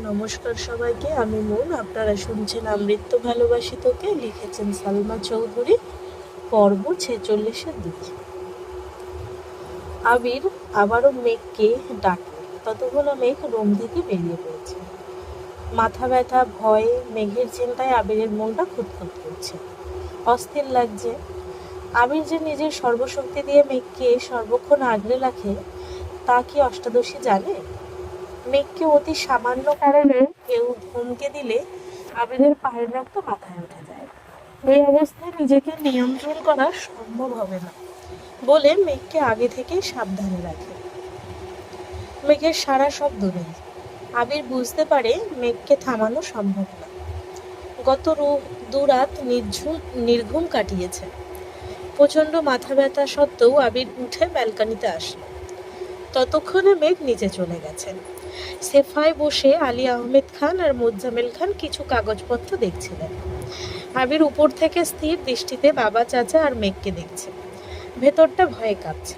নমস্কার সবাইকে, আমি মন। আপনারা শুনছেন আমৃত্যু ভালোবাসি তোকে, লিখেছেন সালমা চৌধুরী। পর্ব 46-এর দিকে। আবির আবারও মেঘকে ডাকে, ততক্ষণ মেঘ রুম থেকে বেরিয়ে পড়েছে। মাথা ব্যথা, ভয়, মেঘের চিন্তায় আবিরের মনটা খুঁতখুত করছে, অস্থির লাগছে। আবির যে নিজের সর্বশক্তি দিয়ে মেঘকে সর্বক্ষণ আগলে রাখে, তা কি অষ্টাদশী জানে? মেঘকে অতি সামান্য কারণে কেউ ধমকে দিলে আবিরের পায়ের রক্ত মাথায় উঠে যায়। এই অবস্থায় নিজেকে নিয়ন্ত্রণ করা সম্ভব হবে না বলে মেঘকে আগে থেকেই সাবধানে রাখে। মেঘের সারা শব্দ নেই। আবির বুঝতে পারে মেঘকে থামানো সম্ভব না। গত দুরাত নির্ঘুম কাটিয়েছে। প্রচন্ড মাথা ব্যথা সত্ত্বেও আবির উঠে ব্যালকনিতে আসলো। ততক্ষণে মেঘ নিচে চলে গেছেন। সোফায় বসে আলী আহমেদ খান আর মোজাম্মেল খান কিছু কাগজপত্র দেখছিলেন। আবির উপর থেকে স্থির দৃষ্টিতে বাবা, চাচা আর মেঘকে দেখছে। ভেতরটা ভয়ে কাঁপছে।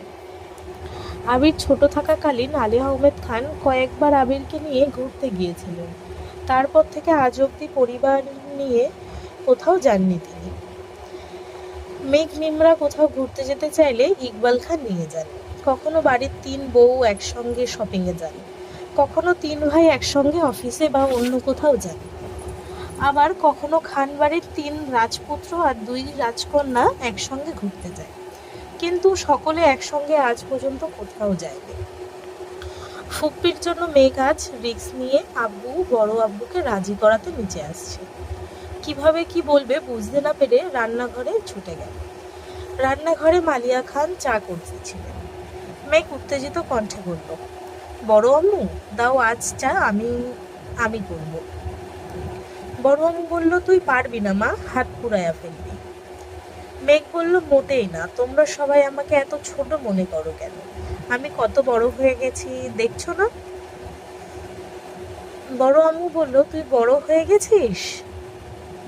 আবির ছোট থাকাকালীন আলী আহমেদ খান কয়েকবার আবিরকে নিয়ে ঘুরতে গিয়েছিলেন। তারপর থেকে আজ অব্দি পরিবার নিয়ে কোথাও যাননি তিনি। মেঘ নিমরা কোথাও ঘুরতে যেতে চাইলে ইকবাল খান নিয়ে যান। কখনো বাড়ির 3 বউ একসঙ্গে শপিংয়ে যান, কখনো 3 ভাই একসঙ্গে অফিসে বা অন্য কোথাও যান, আবার কখনো খান বাড়ির 3 রাজপুত্র আর 2 রাজকন্যা একসঙ্গে ঘুরতে যায়। কিন্তু সকলে একসঙ্গে আজ পর্যন্ত কোথাও যায়নি। ফুপ্পির জন্য মেঘ আজ রিস্ক নিয়ে বড় আব্বুকে রাজি করাতে নিচে আসছে। কিভাবে কি বলবে বুঝতে না পেরে রান্নাঘরে ছুটে গেল। রান্নাঘরে মালিয়া খান চা করতেছিলেন। মেঘ উত্তেজিত কণ্ঠে বলল, বড় আম্মু দাও আজ চা, আমি করব। বড় আম্মু বলল, তুই পারবি না মা, হাত পুড়াইয়া ফেলবি। মেঘ বলল, মোটেই না, তোমরা সবাই আমাকে এত ছোট মনে করো কেন? আমি কত বড় হয়ে গেছি দেখছো না? বড় আম্মু বলল, তুই বড় হয়ে গেছিস?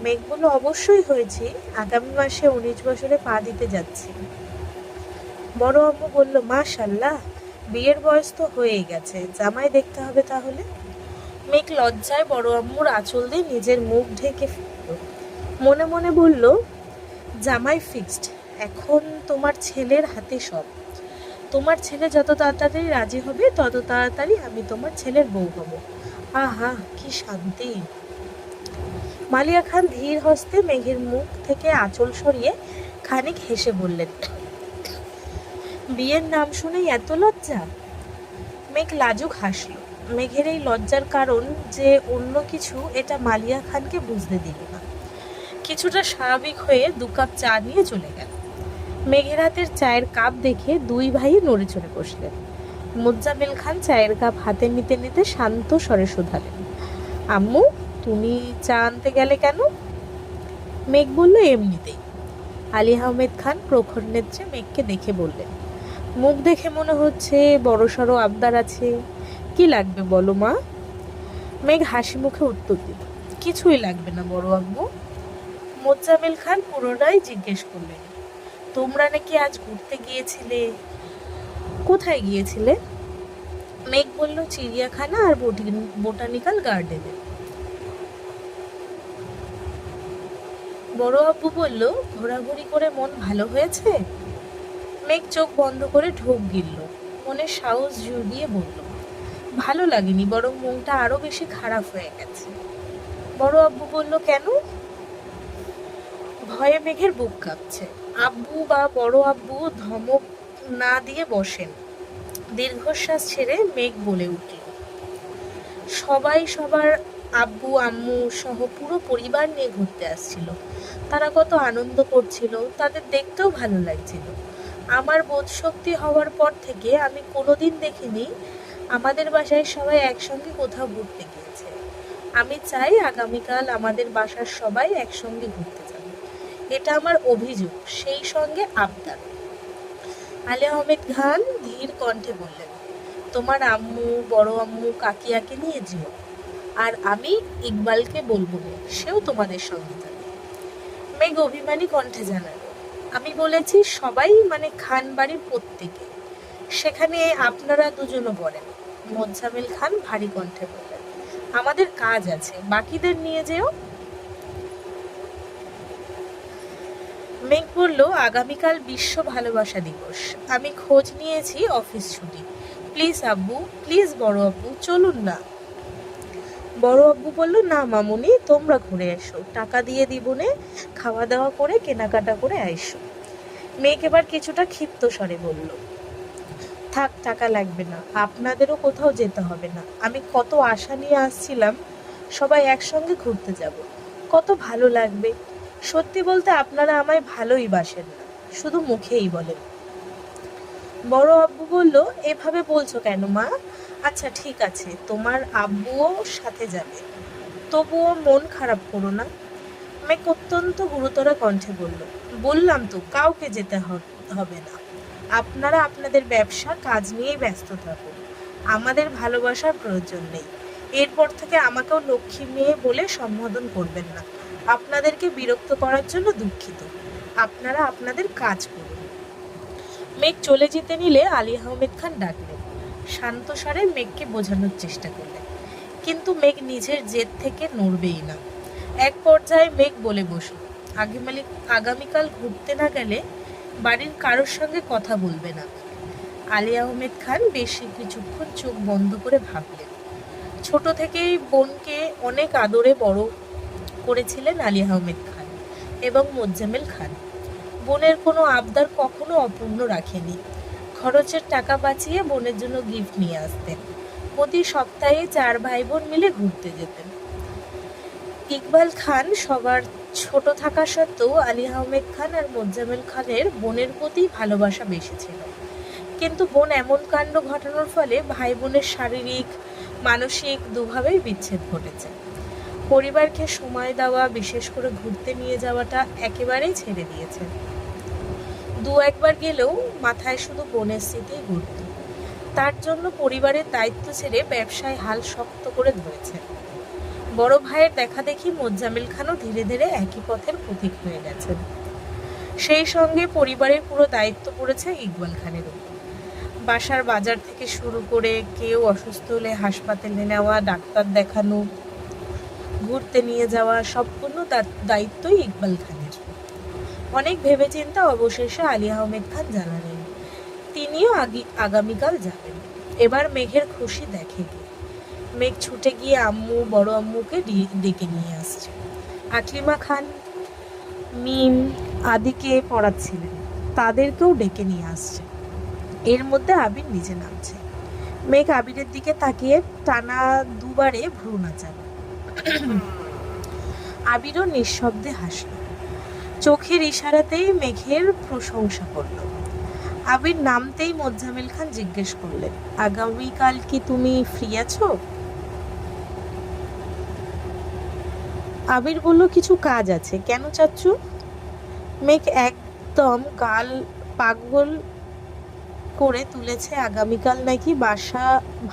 মেঘ বলল, অবশ্যই হয়েছি, আগামী মাসে 19 বছরে পা দিতে যাচ্ছি। বড় আম্মু বলল, মাশাআল্লাহ, বিয়ের বয়স তো হয়েই গেছে, জামাই দেখতে হবে তাহলে। মেঘ লজ্জায় বড় আম্মুর আঁচল দিয়ে নিজের মুখ ঢেকে ফেলল। মনে মনে বলল, জামাই ফিক্সড, এখন তোমার ছেলের হাতে সব। তোমার ছেলে যত তাড়াতাড়ি রাজি হবে তত তাড়াতাড়ি আমি তোমার ছেলের বউ হব। আহা, কি শান্তি। মালিয়া খান ধীর হস্তে মেঘের মুখ থেকে আঁচল সরিয়ে খানিক হেসে বললেন, বিয়ের নাম শুনেই এত লজ্জা? মেঘ লাজুক হাসল। মেঘের এই লজ্জার কারণ যে অন্য কিছু, এটা মালিয়া খানকে বুঝতে দিল না। কিছুটা স্বাভাবিক হয়ে 2 কাপ চা নিয়ে চলে গেল। মেঘের হাতের চায়ের কাপ দেখে 2 ভাই নড়ে চড়ে বসলেন। মোজাম্মেল খান চায়ের কাপ হাতে নিতে নিতে শান্ত স্বরে শোধালেন, আম্মু তুমি চা আনতে গেলে কেন? মেঘ বলল, এমনিতেই। আলী আহমেদ খান প্রখর নেত্রে মেঘকে দেখে বললেন, মুখ দেখে মনে হচ্ছে বড়সড় আবদার আছে, কি লাগবে বলো মা? মেঘ হাসি মুখে উত্তর দিল, কিছুই লাগবে না বড় আব্বু। মোজাম্মেল খান পুনরায় জিজ্ঞেস করলেন, তোমরা নাকি আজ ঘুরতে গিয়েছিলে, কোথায় গিয়েছিলে? মেঘ বলল, চিড়িয়াখানা আর বোটানিক্যাল গার্ডেনে। বড় আব্বু বলল, ঘোরাঘুরি করে মন ভালো হয়েছে? মেঘ চোখ বন্ধ করে ঢোক গিলল। মনে সাহস জুগিয়ে বলল, ভালো লাগেনি, বরং মনটা আরো বেশি খারাপ হয়ে গেছে। বড় আব্বু বলল, কেন? ভয়ে মেঘের বুক কাঁপছে। আব্বু বা বড় আব্বু ধমক না দিয়ে বসেন। দীর্ঘশ্বাস ছেড়ে মেঘ বলে উঠল, সবাই সবার আব্বু আম্মু সহ পুরো পরিবার নিয়ে ঘুরতে আসছিল। তারা কত আনন্দ করছিল, তাদের দেখতেও ভালো লাগছিল। আমার বোধশক্তি হওয়ার পর থেকে আমি কোনোদিন দেখিনি আমাদের বাসায় সবাই একসঙ্গে কোথাও ঘুরতে গিয়েছে। আমি চাই আগামীকাল আমাদের বাসার সবাই একসঙ্গে ঘুরতে যাবে। এটা আমার অভিযোগ, সেই সঙ্গে আবদার। আলী আহমেদ খান ধীর কণ্ঠে বললেন, তোমার আম্মু, বড় আম্মু, কাকিয়াকে নিয়ে যেও, আর আমি ইকবালকে বলবো, সেও তোমাদের সঙ্গে যাবে। মেঘ অভিমানী কণ্ঠে জানালো, আমি বলেছি সবাই, মানে খান বাড়ির প্রত্যেকে, সেখানে আপনারা দুজনও পড়েন। মোজাম্মেল খান ভারী কণ্ঠে বললেন, আমাদের কাজ আছে, বাকিদের নিয়ে যেও। মেঘ বলল, আগামীকাল বিশ্ব ভালোবাসা দিবস, আমি খোঁজ নিয়েছি অফিস ছুটি। প্লিজ আব্বু, প্লিজ বড় আব্বু, চলুন না। বড় আব্বু বলল, না মামুনি, তোমরা ঘুরে এসো, টাকা দিয়ে দিবনে, খাওয়া দাওয়া করে কেনাকাটা করে আইসো। মেঘ এবার কিছুটা ক্ষিপ্ত স্বরে বলল, থাক, টাকা লাগবে না, আপনাদেরও কোথাও যেতে হবে না। আমি কত আশা নিয়ে আসছিলাম সবাই একসঙ্গে ঘুরতে যাব, কত ভালো লাগবে। সত্যি বলতে আপনারা আমায় ভালোই বাসেন না, শুধু মুখেই বলেন। বড় আব্বু বলল, এভাবে বলছো কেন মা? আচ্ছা ঠিক আছে, তোমার আব্বুও সাথে যাবে, তবুও মন খারাপ করো না। মেঘ অত্যন্ত গুরুতর কণ্ঠে বলল, বললাম তো কাউকে যেতে হবে না, আপনারা আপনাদের ব্যবসা কাজ নিয়েই ব্যস্ত থাকুন, আমাদের ভালোবাসার প্রয়োজন নেই। এরপর থেকে আমাকেও লক্ষ্মী মেয়ে বলে সম্বোধন করবেন না। আপনাদেরকে বিরক্ত করার জন্য দুঃখিত, আপনারা আপনাদের কাজ করুন। মেঘ চলে যেতে নিলে আলী আহমেদ খান ডাকলেন। শান্ত স্বরে মেঘকে বোঝানোর চেষ্টা করলেন, কিন্তু মেঘ নিজের জেদ থেকে নড়বেই না। এক পর্যায়ে মেঘ বলে বসল, আগামীকাল ঘুরতে না গেলে বাড়ির কারোর সঙ্গে কথা বলবে না। আলী আহমেদ খান বেশ কিছুক্ষণ চোখ বন্ধ করে ভাবলেন। ছোট থেকেই বোনকে অনেক আদরে বড় করেছিলেন আলী আহমেদ খান এবং মোজাম্মেল খান। বোনের কোনো আবদার কখনো অপূর্ণ রাখেনি। খরচের টাকা বাঁচিয়ে বোনের জন্য গিফট নিয়ে আসতেন। প্রতি সপ্তাহে 4 ভাই বোন মিলে ঘুরতে যেতেন। ইকবাল খান সবার ছোট থাকা সত্ত্বেও আলী আহমেদ খান আর মোজাম্মেল খানের বোনের প্রতি ভালোবাসা বেশি ছিল। কিন্তু বোন এমন কাণ্ড ঘটানোর ফলে ভাই বোনের শারীরিক মানসিক দুভাবেই বিচ্ছেদ ঘটেছে। পরিবারকে সময় দেওয়া, বিশেষ করে ঘুরতে নিয়ে যাওয়াটা একেবারেই ছেড়ে দিয়েছে। দু একবার গেলেও মাথায় শুধু বোনের স্মৃতিই ঘুরত। তার জন্য পরিবারের দায়িত্ব ছেড়ে ব্যবসায় হাল শক্ত করে ধরেছে। বড় ভাইয়ের দেখা দেখি মোজাম্মেল খানও ধীরে ধীরে একই পথের পথিক হয়ে গেছেন। সেই সঙ্গে পরিবারের পুরো দায়িত্ব পড়েছে ইকবাল খানের উপর। বাসার বাজার থেকে শুরু করে কেউ অসুস্থ হলে হাসপাতালে নেওয়া, ডাক্তার দেখানো, ঘুরতে নিয়ে যাওয়া, সম্পূর্ণ দায়িত্বই ইকবাল খানের। অনেক ভেবেচিন্তে অবশেষে আলী আহমেদ খান জানালেন তিনিও আগামীকাল যাবেন। এবার মেঘের খুশি দেখে কে। মেঘ ছুটে গিয়ে আম্মু, বড় আম্মুকে ডেকে নিয়ে আসছে। আকলিমা খান, মিম আদিকে পড়াচ্ছিলেন, তাদেরকেও ডেকে নিয়ে আসছে। এর মধ্যে আবির নিচে নামছে। মেঘ আবিরের দিকে তাকিয়ে টানা দুবারে ভ্রু নাচালো। আবিরও নিঃশব্দে হাসল, চোখের ইশারাতেই মেঘের প্রশংসা করল। আবির নামতেই মোজাম্মেল খান জিজ্ঞেস করলেন, আগামীকাল কি তুমি ফ্রি আছো? আবির বলল, কিছু কাজ আছে। কেন চাচ্ছু? মেঘ একদম গাল পাগল করে তুলেছে। আগামীকাল নাকি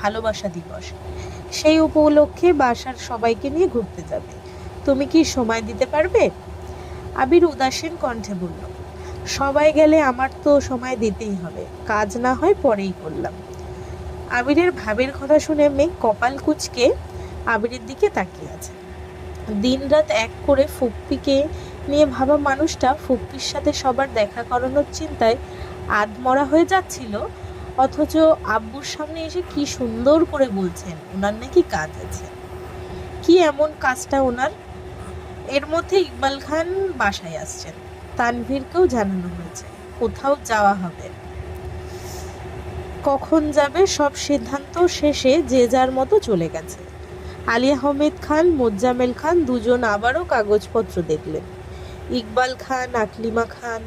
ভালোবাসা দিবস, সেই উপলক্ষে বাসার সবাইকে নিয়ে ঘুরতে যাবে। তুমি কি সময় দিতে পারবে? আবির উদাসীন কণ্ঠে বলল, সবাই গেলে আমার তো সময় দিতেই হবে, কাজ না হয় পরেই করলাম। আবিরের ভাবের কথা শুনে মেঘ কপাল কুঁচকে আবিরের দিকে তাকিয়ে আছে। দিনরাত এক করে ফুপ্পিকে নিয়ে ভাবা মানুষটা ফুপ্পির সাথে সবার দেখা করানোর চিন্তায় আধমরা হয়ে যাচ্ছিল, অথচ আব্বুর সামনে এসে কি সুন্দর করে বলছেন ওনার নাকি কাজ আছে। কি এমন কাজটা ওনার? এর মধ্যে ইকবাল খান বাসায় আসছেন, তানভীরকেও জানানো হয়েছে কোথাও যাওয়া হবে। কখন যাবে সব সিদ্ধান্ত শেষে যে যার মতো চলে গেছে। আলী আহমেদ খান, মোজাম্মেল খান দুজন আবারও কাগজপত্র দেখলেন। ইকবাল খান, আকলিমা খান,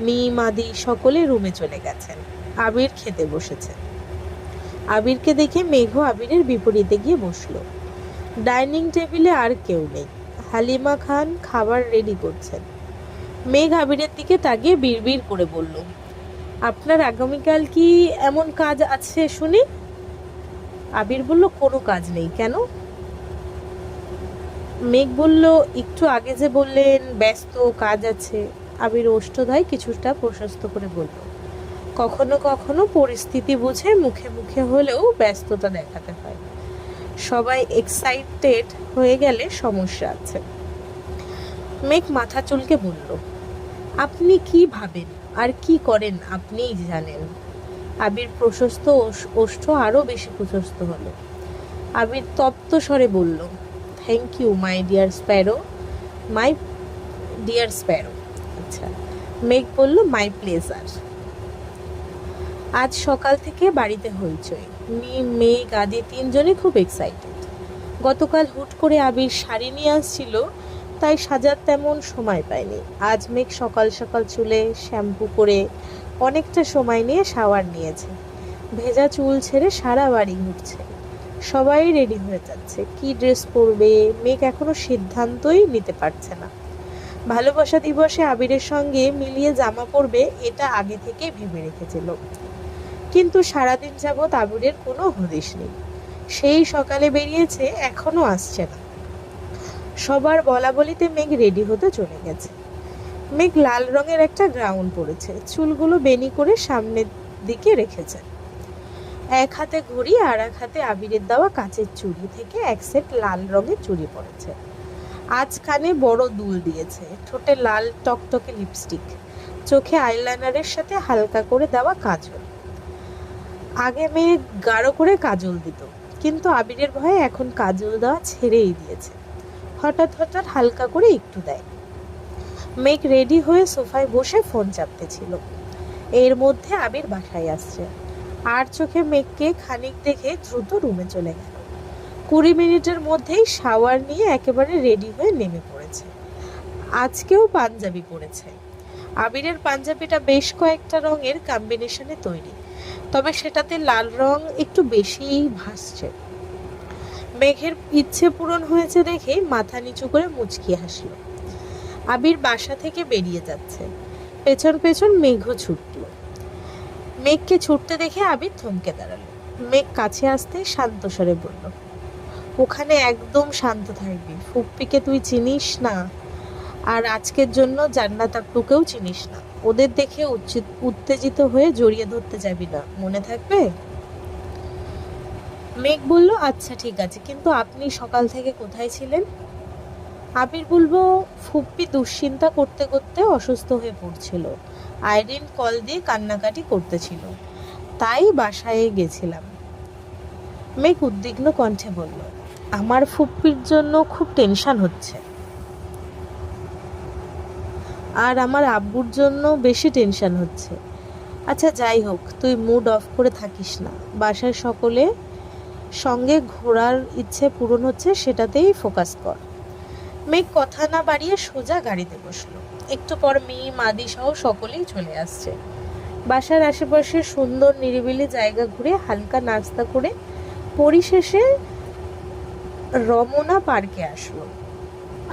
মিম আদি সকলে রুমে চলে গেছেন। আবির খেতে বসেছে। আবিরকে দেখে মেঘ আবিরের বিপরীতে গিয়ে বসলো। ডাইনিং টেবিলে আর কেউ নেই। হালিমা খান খাবার রেডি করছেন। মেঘ আবিরের দিকে তাকিয়ে বিড়বিড় করে বলল, আপনার আগামীকাল কি এমন কাজ আছে শুনি? আবির বলল, কোনো কাজ নেই। কেন? মেঘ বলল, একটু আগে যে বললেন ব্যস্ত, কাজ আছে। আবির ওষ্ঠদায় কিছুটা প্রশস্ত করে বলল, কখনো কখনো পরিস্থিতি বুঝে মুখে মুখে হলেও ব্যস্ততা দেখাতে হয়। সবাই এক্সাইটেড হয়ে গেলে সমস্যা আছে। মেঘ মাথা চুলকে বলল, আপনি কি ভাবেন আর কি করেন আপনিই জানেন। আবির প্রশস্ত ওষ্ঠ আরো বেশি প্রশস্ত হলো। আবির তপ্ত স্বরে বলল, thank you my dear sparrow, my dear sparrow. আচ্ছা। মেঘ বলল, মাই প্লেজার। আজ সকাল থেকে বাড়িতে হইচই। মেঘ আদি তিনজনই খুব এক্সাইটেড। গতকাল হুট করে আবির শাড়ি নিয়ে আসছিল, তাই সাজার তেমন সময় পায়নি। আজ মেঘ সকাল সকাল চুলে শ্যাম্পু করে অনেকটা সময় নিয়ে শাওয়ার নিয়েছে। ভেজা চুল ছেড়ে সারা বাড়ি ঘুরছে। সবাই রেডি হয়ে যাচ্ছে, কি ড্রেস পরবে মেঘ এখনো সিদ্ধান্তই নিতে পারছে না। ভালোবাসা দিবসে আবিরের সঙ্গে মিলিয়ে জামা পরবে এটা আগে থেকে ভেবে রেখেছিল, কিন্তু সারাদিন যাবৎ আবিরের কোনো হদিশ নেই। সেই সকালে বেরিয়েছে, এখনো আসছে না। সবার বলা বলিতে মেঘ রেডি হতে চলে গেছে। মেঘ লাল রঙের একটা গ্রাউন পরেছে, চুলগুলো বেনি করে সামনের দিকে রেখেছে। এক হাতে ঘড়ি আর এক হাতে আবিরের দেওয়া কাচের চুড়ি থেকে এক সেট লাল রঙের চুড়ি পরেছে। আজ কানে বড় দুল দিয়েছে, ঠোঁটে লাল টকটকে লিপস্টিক, চোখে আইলাইনারের সাথে হালকা করে দেওয়া কাজল। আগে মেয়ে গাঢ় করে কাজল দিত, কিন্তু আবিরের ভয়ে এখন কাজল দেওয়া ছেড়েই দিয়েছে। হঠাৎ হঠাৎ হালকা করে একটু দেয়। মেঘ রেডি হয়ে সোফায় বসে ফোন চাপতেছিল। এর মধ্যে আবির বাসায় আসছে। আর চোখে মেঘকে খানিক দেখে দ্রুত রুমে চলে গেল। 20 মিনিটের মধ্যেই শাওয়ার নিয়ে একেবারে রেডি হয়ে নেমে পড়েছে। আজকেও পাঞ্জাবি পরেছে। আবিরের পাঞ্জাবিটা বেশ কয়েকটা রঙের কম্বিনেশনে তৈরি, তবে সেটাতে লাল রং একটু বেশিই ভাসছে। মেঘের ইচ্ছে পূরণ হয়েছে দেখে মাথা নিচু করে মুচকি হাসল। আবির বাসা থেকে বেরিয়ে যাচ্ছে, পেছন পেছন মেঘও ছুটল। মেঘকে ছুটতে দেখে আবির থমকে দাঁড়ালো। মেঘ কাছে আসতে শান্ত স্বরে বলল, ওখানে একদম শান্ত থাকবি, ফুপ্পিকে তুই চিনিস না, আর আজকের জন্য জান্নাত আপুকেও চিনিস না। ওদের দেখে উত্তেজিত হয়ে জড়িয়ে ধরতে যাবি না, মনে থাকবে? মেঘ বলল, আচ্ছা ঠিক আছে, কিন্তু আপনি সকাল থেকে কোথায় ছিলেন? আবির বলবো, ফুপ্পি দুশ্চিন্তা করতে করতে অসুস্থ হয়ে পড়ছিল। আইরিন কল দিয়ে কান্নাকাটি করতেছিল, তাই বাসায় গেছিলাম। মেঘ উদ্বিগ্ন কণ্ঠে বলল, আমার ফুপ্পির জন্য খুব টেনশন হচ্ছে, আর আমার আব্বুর জন্য বেশি টেনশন হচ্ছে। আচ্ছা যাই হোক, তুই মুড অফ করে থাকিস না। বাসায় সকলে সঙ্গে ঘোরার ইচ্ছে পূরণ হচ্ছে, সেটাতেই ফোকাস কর। মেঘ কথা না বাড়িয়ে সোজা গাড়িতে বসলো। একটু পর মেয়ে মাদি সহ সকলেই চলে আসছে। বাসার আশেপাশে সুন্দর নিরিবিলি জায়গা ঘুরে হালকা নাস্তা করে পরিশেষে রমনা পার্কে আসলো।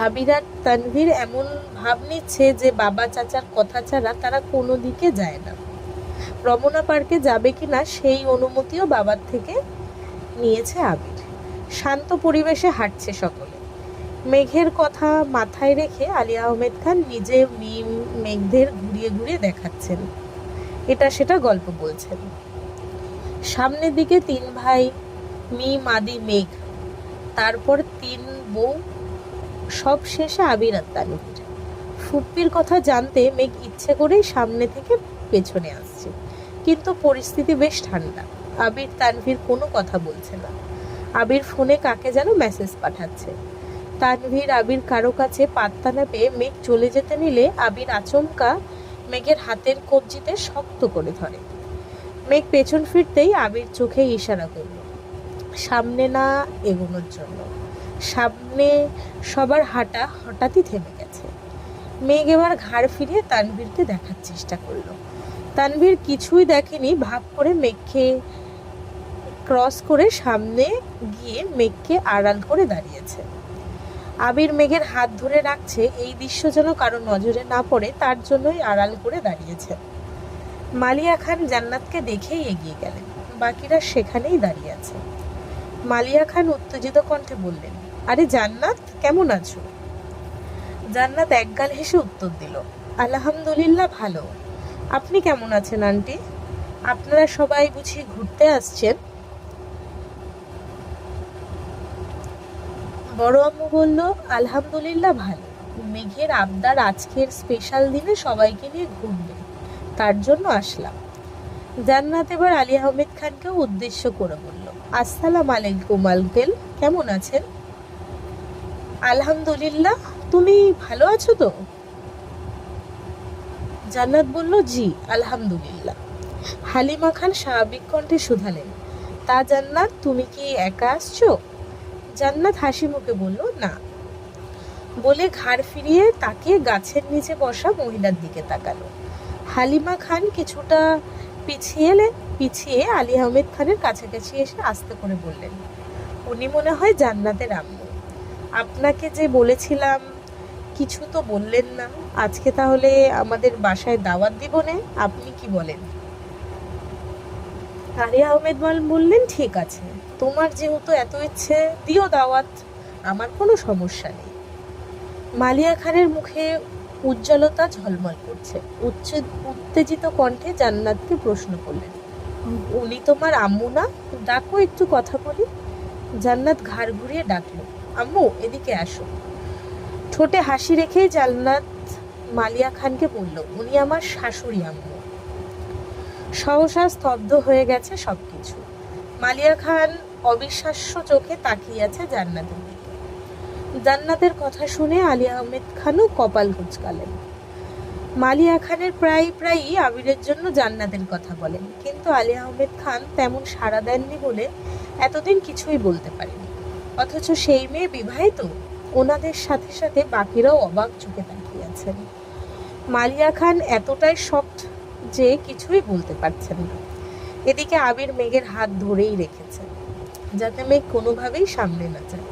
আবির আর তানভীর এমন ভাব নিচ্ছে যে বাবা চাচার কথা ছাড়া তারা কোনো দিকে যায় না। রমনা পার্কে যাবে কিনা সেই অনুমতিও বাবার থেকে নিয়েছে আবির। শান্ত পরিবেশে হাঁটছে সকলে। মেঘের কথা মাথায় রেখে আলী আহমেদ খান নিজে মেঘদের ঘুরিয়ে ঘুরিয়ে দেখাচ্ছেন, এটা সেটা গল্প বলছেন। সামনের দিকে 3 ভাই, মাদি মেঘ, তারপর 3 বউ, সব শেষে আবির আর তানভীর। ফুপ্পির কথা জানতে মেঘ ইচ্ছে করেই সামনে থেকে পেছনে আসছে, কিন্তু পরিস্থিতি বেশ ঠান্ডা। আবির তানভীর কোনো কথা বলছে না। আবির ফোনে কাকে যেন মেসেজ পাঠাচ্ছে। তানভীর আবির কারো কাছে পাত্তা না পেয়ে মেঘ চলে যেতে নিলে আবির আচমকা মেঘের হাতের কবজিতে শক্ত করে ধরে। মেঘ পেছন ফিরতেই আবির চোখে ইশারা করল সামনে না এগোনোর জন্য। সামনে সবার হাঁটা হঠাৎই থেমে গেছে। মেঘ এবার ঘাড় ফিরিয়ে তানভীরকে দেখার চেষ্টা করলো। তানভীর কিছুই দেখেনি, ভাব করে মেঘকে ক্রস করে সামনে গিয়ে মেঘকে আড়াল করে দাঁড়িয়েছে। আবির মেঘের হাত ধরে রাখছে, এই দৃশ্য যেন কারো নজরে না পড়ে তার জন্যই আড়াল করে দাঁড়িয়েছে। মালিয়া খান জান্নাতকে দেখেই এগিয়ে গেলেন, বাকিরা সেখানেই দাঁড়িয়ে আছে। মালিয়া খান উত্তেজিত কণ্ঠে বললেন, আরে জান্নাত, কেমন আছো? জান্নাত একগাল হেসে উত্তর দিল, আলহামদুলিল্লাহ ভালো। আপনি কেমন আছেন আন্টি? আপনারা সবাই বুঝি ঘুরতে আসছেন? বড় আম্মু বলল, আলহামদুলিল্লাহ ভালো। মেঘের আবদার আজকের স্পেশাল দিনে সবাইকে নিয়ে ঘুরবে, তার জন্য আসলাম। জান্নাত এবার আলী আহমেদ খানকেও উদ্দেশ্য করে বলল, আসসালাম আলাইকুম আঙ্কেল, কেমন আছেন? আলহামদুলিল্লাহ, তুমি ভালো আছো তো? জান্নাত বলল, জি আলহামদুলিল্লাহ। হালিমা খান স্বাভাবিক কণ্ঠে শুধালেন, তা জান্নাত, তুমি কি একা আসছো? জান্নাত হাসি মুখে বলল, না। বলে ঘাড় ফিরিয়ে তাকে গাছের নিচে বসা মহিলার দিকে তাকালো। হালিমা খান কিছুটা পিছিয়ে আলী আহমেদ খানের কাছাকাছি এসে আস্তে করে বললেন, উনি মনে হয় জান্নাতের আম্মু। আপনাকে যে বলেছিলাম, কিছু তো বললেন না। আজকে তাহলে আমাদের বাসায় দাওয়াত দিব নে, আপনি কি বলেন? আলী আহমেদ বললেন, ঠিক আছে, তোমার যেহেতু এত ইচ্ছে, দিও দাওয়াত, আমার কোনো সমস্যা নেই। মালিয়া খানের মুখে উজ্জ্বলতা ঝলমল করছে। উত্তেজিত কণ্ঠে জান্নাতকে প্রশ্ন করলেন, উনি তোমার আম্মু না? ডাকো, একটু কথা বলি। জান্নাত ঘাড় ঘুরিয়ে ডাকলো, আম্মু এদিকে আসো। ঠোঁটে হাসি রেখে জান্নাত মালিয়া খানকে বলল, উনি আমার শাশুড়ি আম্মু। সহসা স্তব্ধ হয়ে গেছে সবকিছু। মালিয়া খান অবিশ্বাস্য চোখে তাকিয়ে আছে জান্নাতের দিকে। জান্নাতের কথা শুনে আলী আহমেদ খানও কপাল কুঁচকালেন। মালিয়া খানের প্রায়ই আবিরের জন্য জান্নাতের কথা বলেন, কিন্তু আলী আহমেদ খান তেমন সাড়া দেননি বলে এতদিন কিছুই বলতে পারেনি। অথচ সেই মেয়ে বিবাহিত। ওনাদের সাথে সাথে বাকিরাও অবাক চোখে তাকিয়ে আছেন। মালিয়া খান এতটাই শক্ট যে কিছুই বলতে পারছেন না। এদিকে আবির মেঘের হাত ধরেই রেখেছে, যাতে মেঘ কোনোভাবেই সামনে না যায়।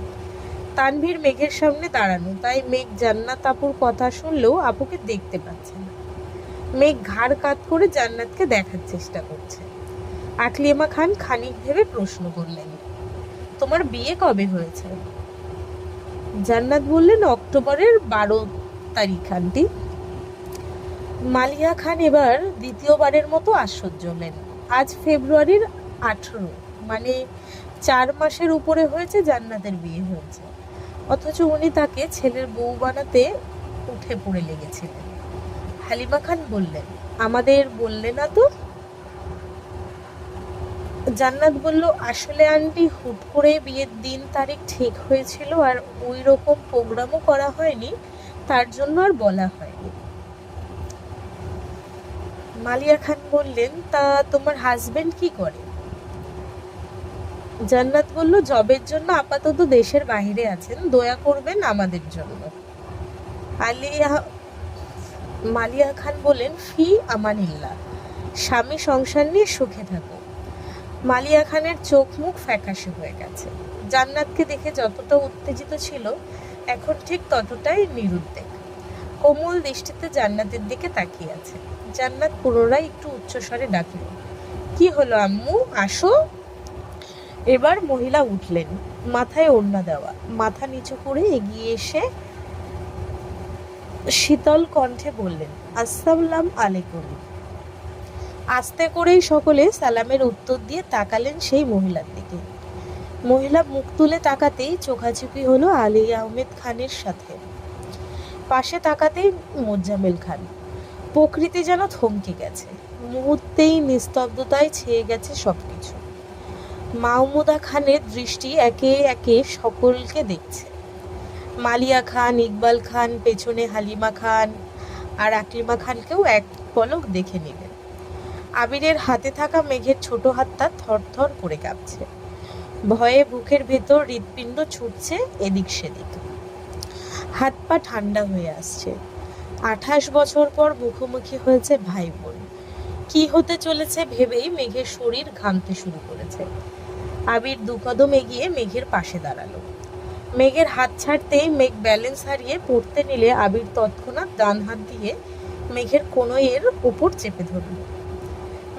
তানভীর মেঘের সামনে দাঁড়ানো, তাই মেঘ জান্নাত আপুর কথা শুনলেও আপুকে দেখতে পাচ্ছে না। মেঘ ঘাড় কাত করে জান্নাতকে দেখার চেষ্টা করছে। আকলিমা খান খানিক ভেবে প্রশ্ন করলেন, তোমার বিয়ে কবে হয়েছে? জান্নাত বললেন, অক্টোবরের 12 তারিখ আন্টি। মালিয়া খান এবার দ্বিতীয়বারের মতো আশ্চর্য হলেন। আজ ফেব্রুয়ারির 18, মানে 4 মাসের উপরে হয়েছে জান্নাতের বিয়ে হয়েছে, অথচ উনি তাকে ছেলের বউ বানাতে উঠে পড়ে লেগেছিলেন। হালিমা খান বললেন, আমাদের বললে না তো? জান্নাত বলল, আসলে আন্টি, হুট করে বিয়ের দিন তারিখ ঠিক হয়েছিল আর ওই রকম প্রোগ্রামও করা হয়নি, তার জন্য আর বলা হয়নি। মালিয়া খান বললেন, তা তোমার হাজবেন্ড কি করে? জান্নাত বলল, জবের জন্য আপাতত দেশের বাইরে আছেন, দয়া করবেন আমাদের জন্য। মালিয়া খান বলেন, ফি আমানিল্লাহ, স্বামী সংসার নিয়ে সুখে থাকো। মালিয়া খানের চোখ মুখ ফ্যাকাশে হয়ে গেছে। জান্নাতকে দেখে যতটা উত্তেজিত ছিল, এখন ঠিক ততটাই নিরুদ্বেগ। কোমল দৃষ্টিতে জান্নাতের দিকে তাকিয়ে আছে। জান্নাত পুনরায় একটু উচ্চস্বরে ডাকল, কি হলো আম্মু, আসো। এবার মহিলা উঠলেন, মাথায় ওড়না দেওয়া, মাথা নিচু করে এগিয়ে এসে শীতল কণ্ঠে বললেন, আসসালাম আলাইকুম। আস্তে করেই সকলে সালামের উত্তর দিয়ে তাকালেন সেই মহিলার দিকে। মহিলা মুখ তুলে তাকাতেই চোখাচোখি হলো আলী আহমেদ খানের সাথে। পাশে তাকাতেই মোজাম্মেল খান। প্রকৃতি যেন থমকে গেছে। মুহূর্তেই নিস্তব্ধতায় ছেয়ে গেছে সবকিছু। মাহমুদা খানের দৃষ্টি একে একে সকলকে দেখছে। মালিয়া খান, ইকবাল খান, পেছনে হালিমা খান আর আকলিমা খানকেও এক পলক দেখে নিলেন। আবিরের হাতে থাকা মেঘের ছোট হাতটা থরথর করে কাঁপছে। ভয়ে বুকের ভেতর হৃৎপিণ্ড ছুটছে এদিক সেদিক। হাত পা ঠান্ডা হয়ে আসছে। 28 বছর পর মুখোমুখি হয়েছে ভাই বোন। কি হতে চলেছে ভেবেই মেঘের শরীর ঘামতে শুরু করেছে। আবির 2 কদম এগিয়ে মেঘের পাশে দাঁড়ালো। মেঘের হাত ছাড়তেই মেঘ ব্যালেন্স হারিয়ে পড়তে নিলে আবির তৎক্ষণাৎ ডান হাত দিয়ে মেঘের কনুইয়ের উপর চেপে ধরল।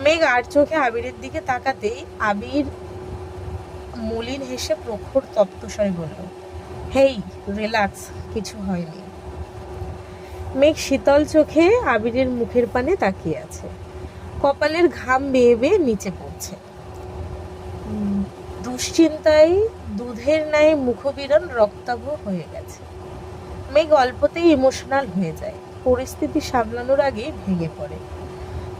মেঘ আর চোখে আবিরের দিকে তাকাতেই আবির মলিন হেসে প্রখর তপ্তস্বরে বলল, হেই রিল্যাক্স, কিছু হয়নি। মেঘ শীতল চোখে আবিরের মুখের পানে তাকিয়ে আছে। কপালের ঘাম বেয়ে বেয়ে নিচে পড়ছে। 2 দুশ্চিন্তায় দুধের ন্যায় মুখবিরন রক্তাভ হয়ে গেছে। মেঘ অল্পতেই ইমোশনাল হয়ে যায়, পরিস্থিতি সামলানোর আগেই ভেঙে পড়ে।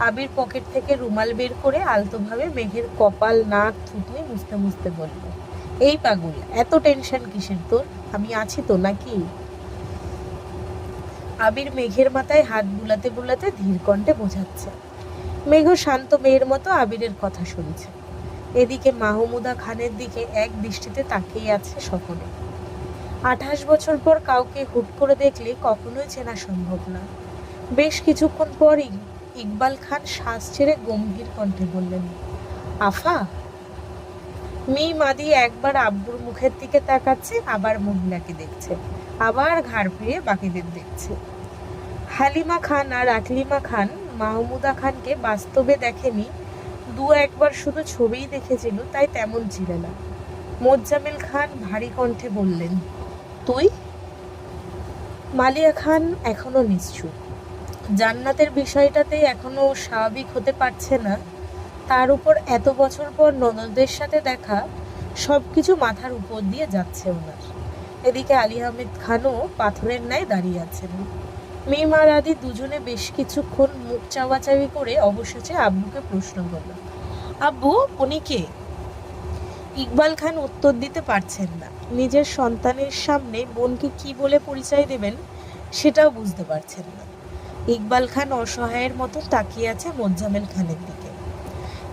আবির পকেট থেকে রুমাল বের করে আলতোভাবে মেঘের কপাল, নাক, থুতনি মুছতে মুছতে বলল, এই পাগল, এত টেনশন কিসের তোর? আমি আছি তো নাকি? আবির মেঘের মাথায় হাত বুলাতে বুলাতে ধীর কণ্ঠে বোঝাচ্ছে। মেঘ শান্ত মেয়ের মতো আবিরের কথা শুনছে। এদিকে মাহমুদা খানের দিকে এক দৃষ্টিতে তাকিয়ে আছে সকলে। 28 বছর পর কাউকে হুট করে দেখলে কখনোই চেনা সম্ভব না। বেশ কিছুক্ষণ পরই ইকবাল খান শ্বাস ছেড়ে গম্ভীর কণ্ঠে বললেন, আফা। মাদি একবার আব্বুর মুখের দিকে তাকাচ্ছে, আবার মহিলাকে দেখছে, আবার ঘাড় ফিরে বাকিদের দেখছে। হালিমা খান আর আকলিমা খান মাহমুদা খানকে বাস্তবে দেখেনি, দু একবার শুধু ছবিই দেখেছিল, তাই তেমন ছিল না। মোজাম্মেল খান ভারী কণ্ঠে বললেন, তুই? মালিয়া খান এখনো নিশ্চুপ। জান্নাতের বিষয়টাতে এখনো স্বাভাবিক হতে পারছে না, তার উপর এত বছর পর ননদের সাথে দেখা, সবকিছু মাথার উপর দিয়ে যাচ্ছে ওনার। এদিকে আলী আহমেদ খানও পাথরের ন্যায় দাঁড়িয়ে আছেন। মেম আর আদি দুজনে বেশ কিছুক্ষণ মুখ চাওয়াচাওয়ি করে অবশেষে আব্বুকে প্রশ্ন করল, আব্বু, উনি কে? ইকবাল খান উত্তর দিতে পারছেন না। নিজের সন্তানের সামনে বোনকে কি বলে পরিচয় দেবেন সেটাও বুঝতে পারছেন না। ইকবাল খান অসহায়ের মতো তাকিয়ে আছে মোজাম্মেল খানের দিকে।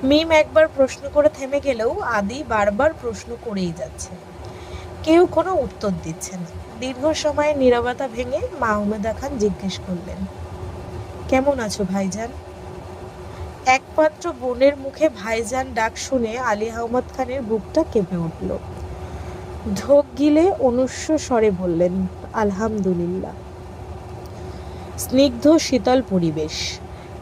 মিম একবার প্রশ্ন করে থেমে গেলেও আদি বারবার প্রশ্ন করেই যাচ্ছে। কেউ কোনো উত্তর দিচ্ছে না। দীর্ঘ সময় নীরবতা ভেঙে মাহমুদা খান জিজ্ঞেস করলেন, কেমন আছো ভাইজান? একমাত্র বোনের মুখে ভাইজান ডাক শুনে আলী আহমদ খানের বুকটা কেঁপে উঠল। ঢোক গিলে অনুস্ব স্বরে বললেন, আলহামদুলিল্লাহ। স্নিগ্ধ শীতল পরিবেশ,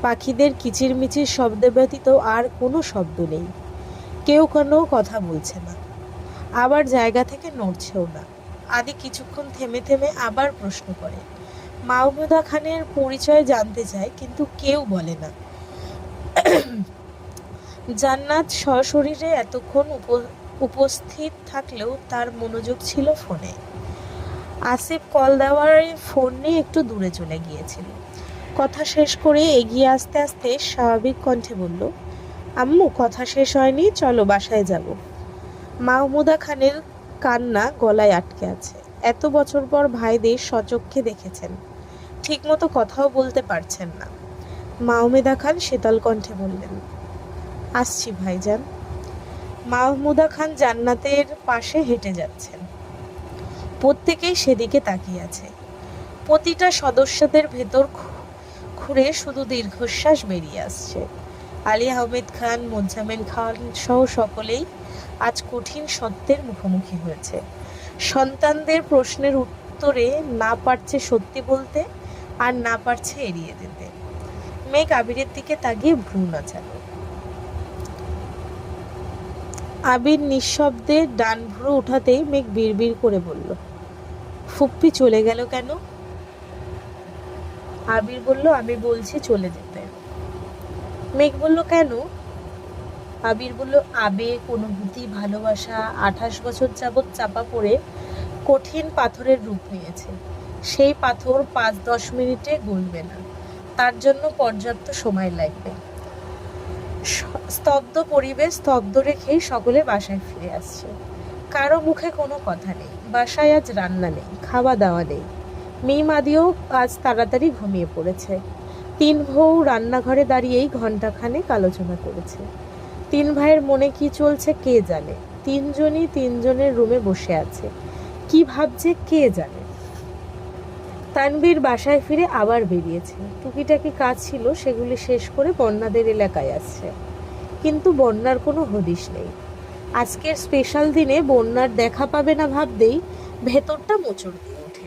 পাখিদের কিচিরমিচির শব্দ ব্যতীত আর কোনো শব্দ নেই। কেউ কোনো কথা বলছে না, আবার জায়গা থেকে নড়ছেও না। আদি কিছুক্ষণ থেমে থেমে আবার প্রশ্ন করে। মাহমুদা খানের পরিচয় জানতে চায়, কিন্তু কেউ বলে না। জান্নাত সশরীরে এতক্ষণ উপস্থিত থাকলেও তার মনোযোগ ছিল ফোনে। আসিফ কল দেওয়ার ফোন নিয়ে একটু দূরে চলে গিয়েছিল। কথা শেষ করে এগিয়ে আসতে আসতে স্বাভাবিক কণ্ঠে বলল, আম্মু, কথা শেষ হয়নি, চলো বাসায় যাব। মাহমুদা খানের কান্না গলায় আটকে আছে। এত বছর পর ভাইদের স্বচক্ষে দেখেছেন, ঠিকমতো কথাও বলতে পারছেন না। মাহমুদা খান শীতল কণ্ঠে বললেন, আসছি ভাইজান। মাহমুদা খান জান্নাতের পাশে হেঁটে যাচ্ছেন। প্রত্যেকেই সেদিকে তাকিয়ে আছে। প্রতিটা সদস্যদের ভেতর খুঁড়ে শুধু দীর্ঘশ্বাস বেরিয়ে আসছে। আলী আহমেদ খান, মোজাম্মেল খান সহ সকলেই আজ কঠিন সত্যের মুখোমুখি হয়েছে। সন্তানদের প্রশ্নের উত্তরে না পারছে সত্যি বলতে, আর না পারছে এড়িয়ে দিতে। মেঘ আবিরের দিকে তাকিয়ে ভ্রু নাচালো। আবির নিঃশব্দে ডান ভ্রু উঠাতেই মেঘ বিড়বিড় করে বলল, ফুপ্পি চলে গেল কেন? আবির বলল, আমি বলছি চলে যেতে। মেঘ বলল, কেন? আবির বলল, আবেগ, অনুভূতি, ভালোবাসা 28 বছর যাবৎ চাপা পড়ে কঠিন পাথরের রূপ নিয়েছে। সেই পাথর 5-10 মিনিটে গলবে না, তার জন্য পর্যাপ্ত সময় লাগবে। স্তব্ধ পরিবেশ স্তব্ধ রেখেই সকলে বাসায় ফিরে আসছে। কারো মুখে কোনো কথা নেই। বাসায় আজ রান্না নেই, খাওয়া দাওয়া নেই। আদিও আজ তাড়াতাড়ি ঘুমিয়ে পড়েছে। 3 বউ রান্নাঘরে দাঁড়িয়েই ঘণ্টাখানেক আলোচনা করেছে। 3 ভাইয়ের মনে কি চলছে কে জানে। 3জনই 3জনের রুমে বসে আছে, কি ভাবছে কে জানে। তানভীর বাসায় ফিরে আবার বেরিয়েছে। টুকিটাকি কাজ ছিল, সেগুলি শেষ করে বন্যাদের এলাকায় আসছে, কিন্তু বন্যার কোনো হদিশ নেই। আজকের স্পেশাল দিনে বন্যার দেখা পাবে না ভাবতেই ভেতরটা মোচড় দিয়ে ওঠে।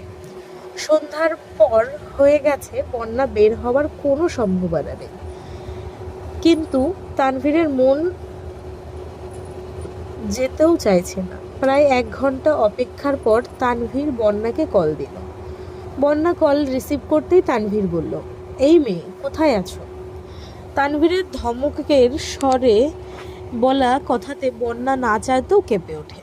সন্ধ্যার পর হয়ে গেছে, বন্যা বের হওয়ার কোনো সম্ভাবনা নেই। কিন্তু তানভীরের মন যেতেও চাইছে না। প্রায় 1 ঘন্টা অপেক্ষার পর তানভীর বন্যাকে কল দিল। বন্যা কল রিসিভ করতেই তানভীর বলল, এই মেয়ে, কোথায় আছো? তানভীরের ধমকের স্বরে বলা কথাতে বন্যা না চাইতেও কেঁপে ওঠে।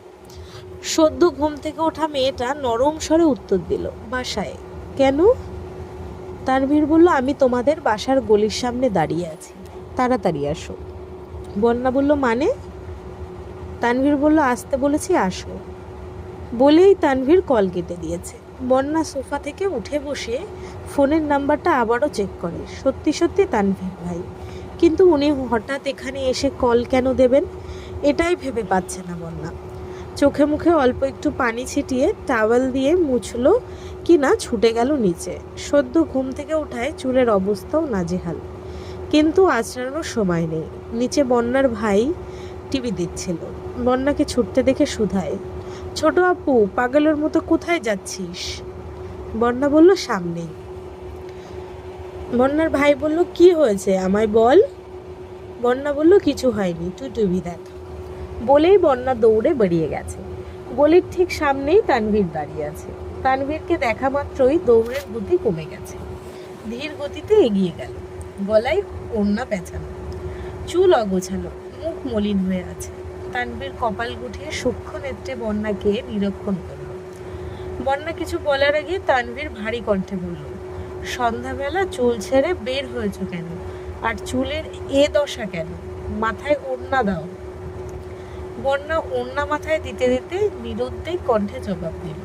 সদ্য ঘুম থেকে ওঠা মেয়েটা নরম স্বরে উত্তর দিল, বাসায়। কেন? তানভীর বলল, আমি তোমাদের বাসার গলির সামনে দাঁড়িয়ে আছি, তাড়াতাড়ি আসো। বন্যা বলল, মানে? তানভীর বলল, আসতে বলেছি, আসো। বলেই তানভীর কল কেটে দিয়েছে। বন্যা সোফা থেকে উঠে বসে ফোনের নাম্বারটা আবারও চেক করে। সত্যি সত্যি তানভীর ভাই, কিন্তু উনি হঠাৎ এখানে এসে কল কেন দেবেন, এটাই ভেবে পাচ্ছে না বন্যা। চোখে মুখে অল্প একটু পানি ছিটিয়ে টাওয়েল দিয়ে মুছলো কিনা ছুটে গেল নিচে। সদ্য ঘুম থেকে ওঠায় চুলের অবস্থাও নাজেহাল, কিন্তু আঁচড়ানোর সময় নেই। নিচে বন্যার ভাই টিভি দিচ্ছিল। বন্যাকে ছুটতে দেখে শুধায়, ছোট আপু, পাগলের মতো কোথায় যাচ্ছিস? বন্যা বলল, সামনেই। বন্যার ভাই বলল, কি হয়েছে আমায় বল। বন্যা বলল, কিছু হয়নি, তুই টিভি দেখ। বলেই বন্যা দৌড়ে বেরিয়ে গেছে। গলির ঠিক সামনেই তানভীর দাঁড়িয়ে আছে। তানভীরকে দেখা মাত্রই দৌড়ের গতি কমে গেছে, ধীর গতিতে এগিয়ে গেল। গলায় ওড়না পেঁচানো, চুল অগোছালো, মুখ মলিন হয়ে আছে। তানভীর কপাল গুটিয়ে সূক্ষ্ম নেত্রে বন্যাকে নিরীক্ষণ করল। বন্যা কিছু বলার আগে তানভীর ভারী কণ্ঠে বলল, সন্ধ্যাবেলা চুল ছেড়ে বের হয়েছ কেন? আর চুলের এ দশা কেন? মাথায় ওড়না দাও। বন্যা ওড়না মাথায় দিতে দিতে নিরুদ্বেগ কণ্ঠে জবাব দিল,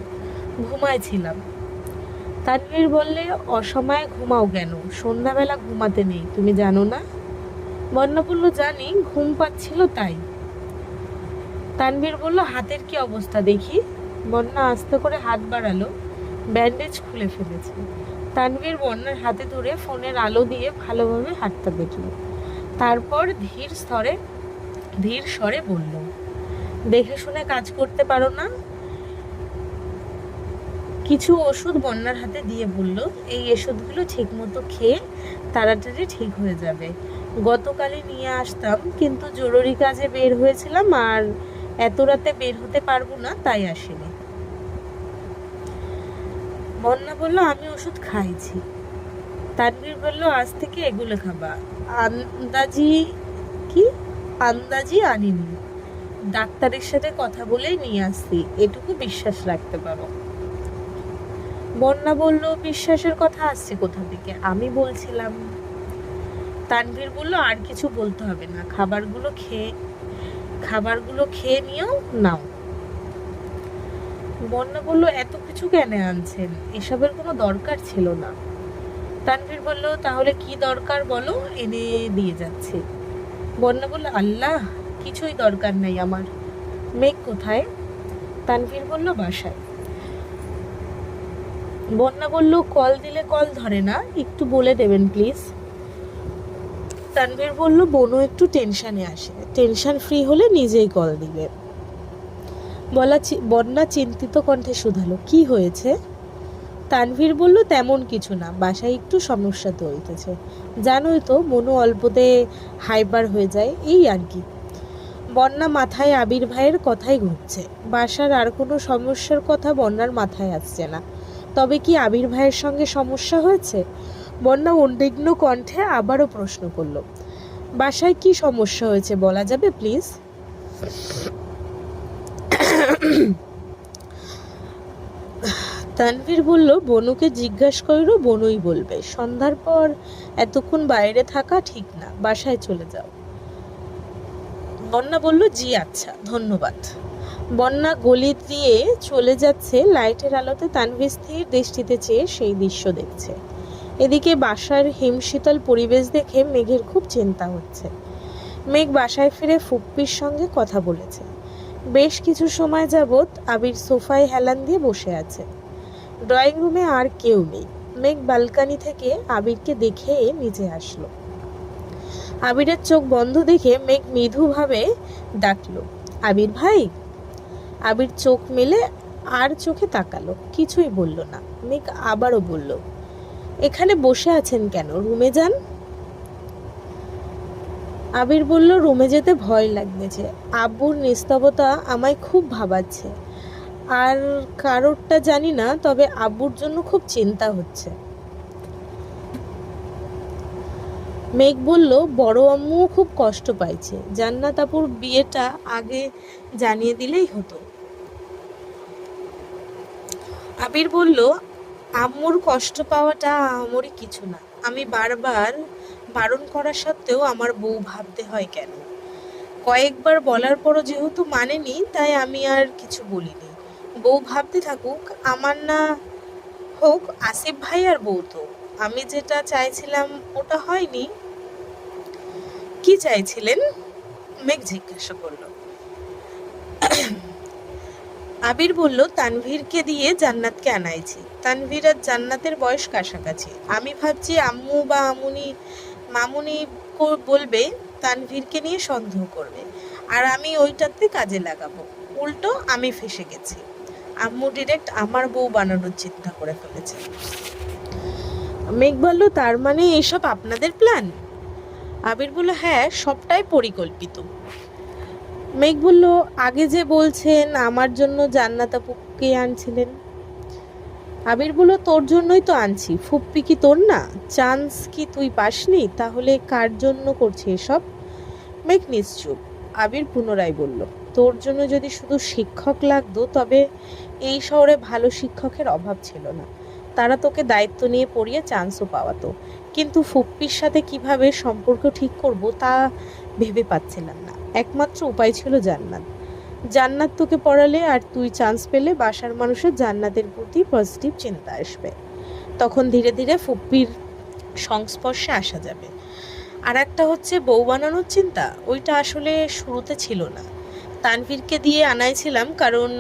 ঘুমাইছিলাম। তানভীর বললে, অসময়ে ঘুমাও কেন? সন্ধ্যাবেলা ঘুমাতে নেই, তুমি জানো না? বন্যা বলল, জানি, ঘুম পাচ্ছিল তাই। তানভীর বলল, হাতের কি অবস্থা দেখি। বন্যা আস্তে করে হাত বাড়ালো, ব্যান্ডেজ খুলে ফেলেছে। তানভীর বন্যার হাতে ধরে ফোনের আলো দিয়ে ভালোভাবে হাতটা দেখল। তারপর ধীর স্বরে বলল, দেখে শুনে কাজ করতে পারো না? কিছু ওষুধ বন্যার হাতে দিয়ে বলল, এই ওষুধগুলো ঠিক মতো খেয়ে তাড়াতাড়ি ঠিক হয়ে যাবে। গতকালই নিয়ে আসতাম, কিন্তু জরুরি কাজে বের হয়েছিলাম, আর এত রাতে বের হতে পারবো না, তাই আসিনি। বন্যা বলল, আমি ওষুধ খাইছি। তানভীর বলল, আজ থেকে এগুলো খাবা। আন্দাজি কি? আন্দাজি আনিনি, ডাক্তারের সাথে কথা বলেই নিয়ে আসছি, এটুকু বিশ্বাস রাখতে পারো। বন্যা বলল, বিশ্বাসের কথা আসছে কোথা থেকে? আমি বলছিলাম। তানভীর বলল, আর কিছু বলতে হবে না, খাবারগুলো খেয়ে নিও, নাও। বন্যা বলল, এত কিছু কেন আনছেন? এসবের কোনো দরকার ছিল না। তানভীর বলল, তাহলে কি দরকার বলো, এনে দিয়ে যাচ্ছে। বন্যা বলল, আল্লাহ, কিছুই দরকার নেই আমার। মেঘ কোথায়? তানভীর বলল, বাসায়। বন্যা বলল, কল দিলে কল ধরে না, একটু বলে দেবেন প্লিজ। তানভীর বলল, বনু একটু টেনশনে আসে, টেনশন ফ্রি হলে নিজেই কল দিবে। বন্যা চিন্তিত কণ্ঠে শুধালো, কি হয়েছে? তানভীর বলল, তেমন কিছু না, বাসায় একটু সমস্যা তো হইতেছে, জানোই তো বনু অল্পতে হাইপার হয়ে যায়, এই আর কি। বন্যা মাথায় আবির ভাইয়ের কথাই ঘুরছে। বাসার আর কোনো সমস্যার কথা বন্যার মাথায় আসছে না। তবে কি আবির ভাইয়ের সঙ্গে সমস্যা হয়েছে? বন্যা উদ্বিগ্ন কণ্ঠে আবারও প্রশ্ন করল, বাসায় কি সমস্যা হয়েছে বলা যাবে প্লিজ? তানভীর বলল, বনুকে জিজ্ঞাসা করো, বনুই বলবে। সন্ধ্যার পর এতক্ষণ বাইরে থাকা ঠিক না, বাসায় চলে যাও। বন্যা বলল, জি আচ্ছা, ধন্যবাদ। বন্যা গলি দিয়ে চলে যাচ্ছে। লাইটের আলোতে তানভীর স্থির দৃষ্টিতে চেয়ে সেই দৃশ্য দেখছে। এদিকে বাসার হিমশীতল পরিবেশ দেখে মেঘের খুব চিন্তা হচ্ছে। মেঘ বাসায় ফিরে ফুপ্পির সঙ্গে কথা বলেছে। বেশ কিছু সময় যাবৎ আবির সোফায় হেলান দিয়ে বসে আছে। ড্রয়িং রুমে আর কেউ নেই। মেঘ ব্যালকনি থেকে আবিরকে দেখে নিচে আসলো। আবিরের চোখ বন্ধ দেখে মেঘ মৃদুভাবে ডাকলো, আবির ভাই। আবির চোখ মেলে আর চোখে তাকালো, কিছুই বলল না। মেঘ আবারও বলল, এখানে বসে আছেন কেন, রুমে যান। আবির বলল, রুমে যেতে ভয় লাগতেছে, আব্বুর নিস্তবতা আমায় খুব ভাবাচ্ছে, আর কারোরটা জানি না, তবে আব্বুর জন্য খুব চিন্তা হচ্ছে। মেঘ বলল, বড় আম্মুও খুব কষ্ট পাইছে, জান্নাত আপুর বিয়েটা আগে জানিয়ে দিলেই হতো। আবির বলল, আম্মুর কষ্ট পাওয়াটা আমারই কিছু না। আমি বারবার বারণ করা সত্ত্বেও আমার বউ ভাবতে হয় কেন? কয়েকবার বলার পরও যেহেতু মানেনি, তাই আমি আর কিছু বলিনি। বউ ভাবতে থাকুক, আমার না হোক, আসিফ ভাই আর বউ তো। আমি যেটা চাইছিলাম ওটা হয়নি। কি চাইছিলেন? মেঘ জিজ্ঞাসা করলো। আবির বলল, তানভীরকে দিয়ে জান্নাতকে আনাইছি। তানভীর আর জান্নাতের বয়স কাছাকাছি। আমি ভাবছি আম্মু বা মামুনি বলবে তানভীরকে নিয়ে সন্দেহ করবে, আর আমি ওইটাতে কাজে লাগাবো। উল্টো আমি ফেসে গেছি। আম্মু ডিরেক্ট আমার বউ বানানোর চিন্তা করে ফেলেছে। মেঘ বলল, তার মানে এসব আপনাদের প্ল্যান? আবির বলল, হ্যাঁ, সবটাই পরিকল্পিত। মেঘ বলল, আগে যে বলছেন আমার জন্য জান্নাত আপুকে আনছিলেন। আবির বলল, তোর জন্যই তো আনছি। ফুপ্পি কি তোর না? চান্স কি তুই পাসনি? তাহলে কার জন্য করছে এসব? মেঘ নিশ্চুপ। আবির পুনরায় বলল, তোর জন্য যদি শুধু শিক্ষক লাগতো, তবে এই শহরে ভালো শিক্ষকের অভাব ছিল না। তারা তোকে দায়িত্ব নিয়ে পড়িয়ে চান্সও পাওয়াতো। কিন্তু ফুপ্পির সাথে কিভাবে সম্পর্ক ঠিক করব তা ভেবে পাচ্ছিলাম না। একমাত্র উপায় ছিল জান্নাত। জান্নাত তোকে পড়ালে আর তুই চান্স পেলে বাসার মানুষের জান্নাতের প্রতি পজিটিভ চিন্তা আসবে। তখন ধীরে ধীরে ফুপ্পির সংস্পর্শে আসা যাবে। আর একটা হচ্ছে বউ বানানোর চিন্তা, ওইটা আসলে শুরুতে ছিল না। তানভীরকে দিয়ে আনাইছিলাম কারণ